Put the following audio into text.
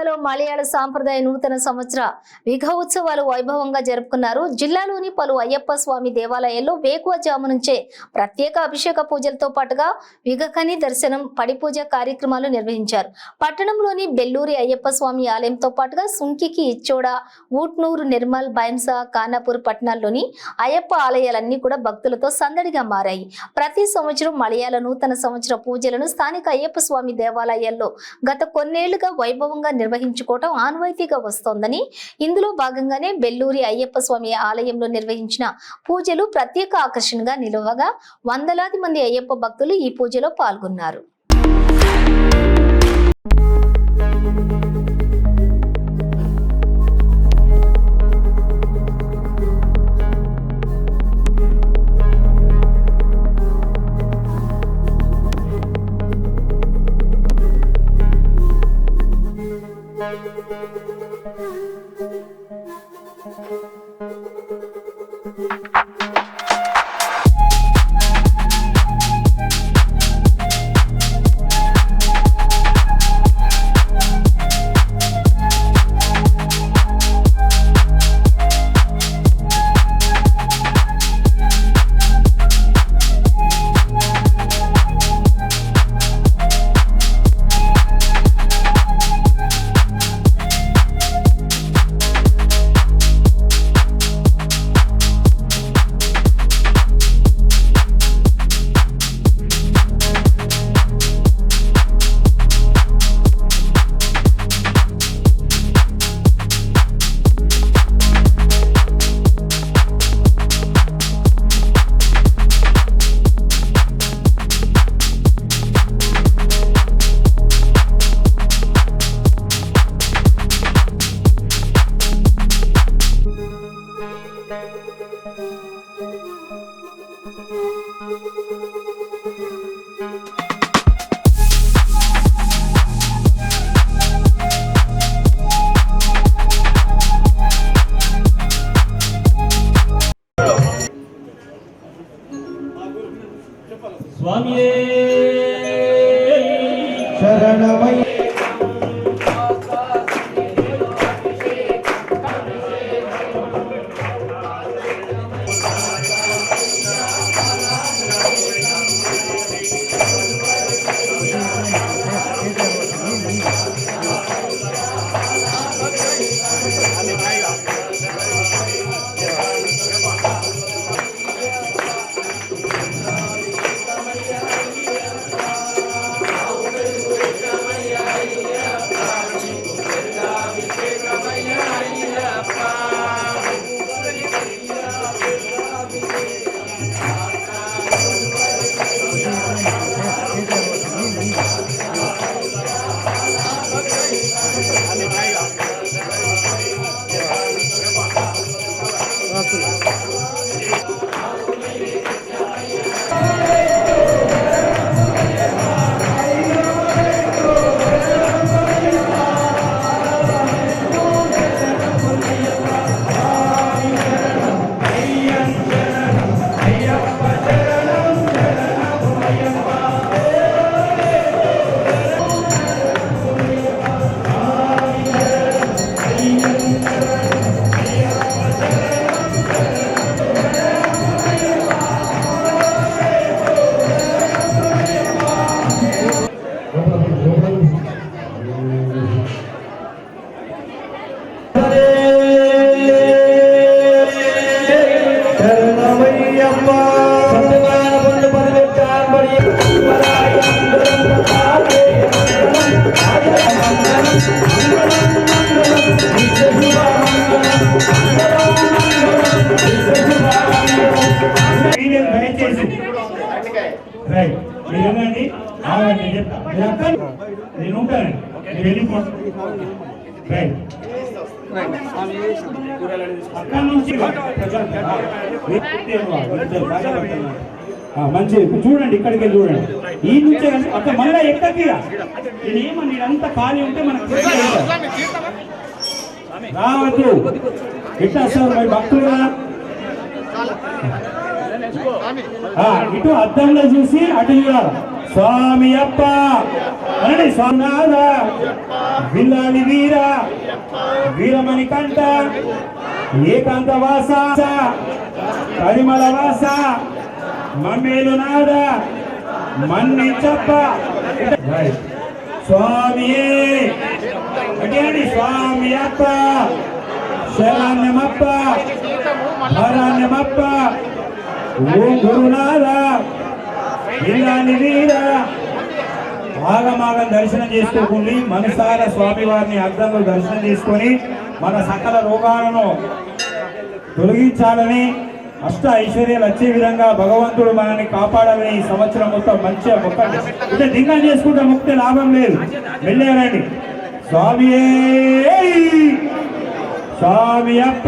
జిల్లాలో మలయాళ సాంప్రదాయ నూతన సంవత్సర విఘ ఉత్సవాలు వైభవంగా జరుపుకున్నారు. జిల్లాలోని పలు అయ్యప్ప స్వామి దేవాలయాల్లో వేకువజాము నుంచే ప్రత్యేక అభిషేక పూజలతో పాటుగా విఘకని దర్శనం, పడి పూజ కార్యక్రమాలు నిర్వహించారు. పట్టణంలోని బెల్లూరి అయ్యప్ప స్వామి ఆలయంతో పాటుగా సుంకికి, ఇచ్చోడ, ఊట్నూరు, నిర్మల్, బైంసా, ఖానాపూర్ పట్టణాల్లోని అయ్యప్ప ఆలయాలన్నీ కూడా భక్తులతో సందడిగా మారాయి. ప్రతి సంవత్సరం మలయాళ నూతన సంవత్సర పూజలను స్థానిక అయ్యప్ప స్వామి దేవాలయాల్లో గత కొన్నేళ్లుగా వైభవంగా నిర్వహించుకోవటం ఆనవాయితీగా వస్తోందని, ఇందులో భాగంగానే బెల్లూరి అయ్యప్ప స్వామి ఆలయంలో నిర్వహించిన పూజలు ప్రత్యేక ఆకర్షణగా నిలవగా వందలాది మంది అయ్యప్ప భక్తులు ఈ పూజలో పాల్గొన్నారు. స్వామియే శరణమయ్య. నేను ఉంటానండి, అక్కడ నుంచి మంచి చూడండి, ఇక్కడికి వెళ్ళి చూడండి. ఈ నుంచే అక్కడ మళ్ళీ ఎక్కడికి నేనేమని అంతా ఖాళీ ఉంటే మనకు రావద్దు. ఇట్లా సార్ మరి భక్తులు ఇటు అద్దంలో చూసి అటు చూడాలి. స్వామి అప్ప అనండి, స్వామినాథ విల్లాలి వీర వీరమణి కంట ఏకాంత వాస పరిమళ వాస మమ్మేలు నాద మన్ని చెప్ప స్వామి స్వామి అప్ప శరణ్యమప్ప హరణ్యమప్ప ఓం గురునాథ విల్లాలి వీర ఆగమాగం దర్శనం చేసుకోకుండా మనసార స్వామి వారిని అర్థంలో దర్శనం చేసుకొని మన సకల రోగాలను తొలగించాలని అష్ట ఐశ్వర్యాలు వచ్చే విధంగా భగవంతుడు మనల్ని కాపాడాలని ఈ సంవత్సరం మొత్తం మంచిగా మొక్కండి. అంటే దింగం చేసుకుంటే ముక్తే లాభం లేదు. వెళ్ళారండి స్వామి స్వామి అప్ప.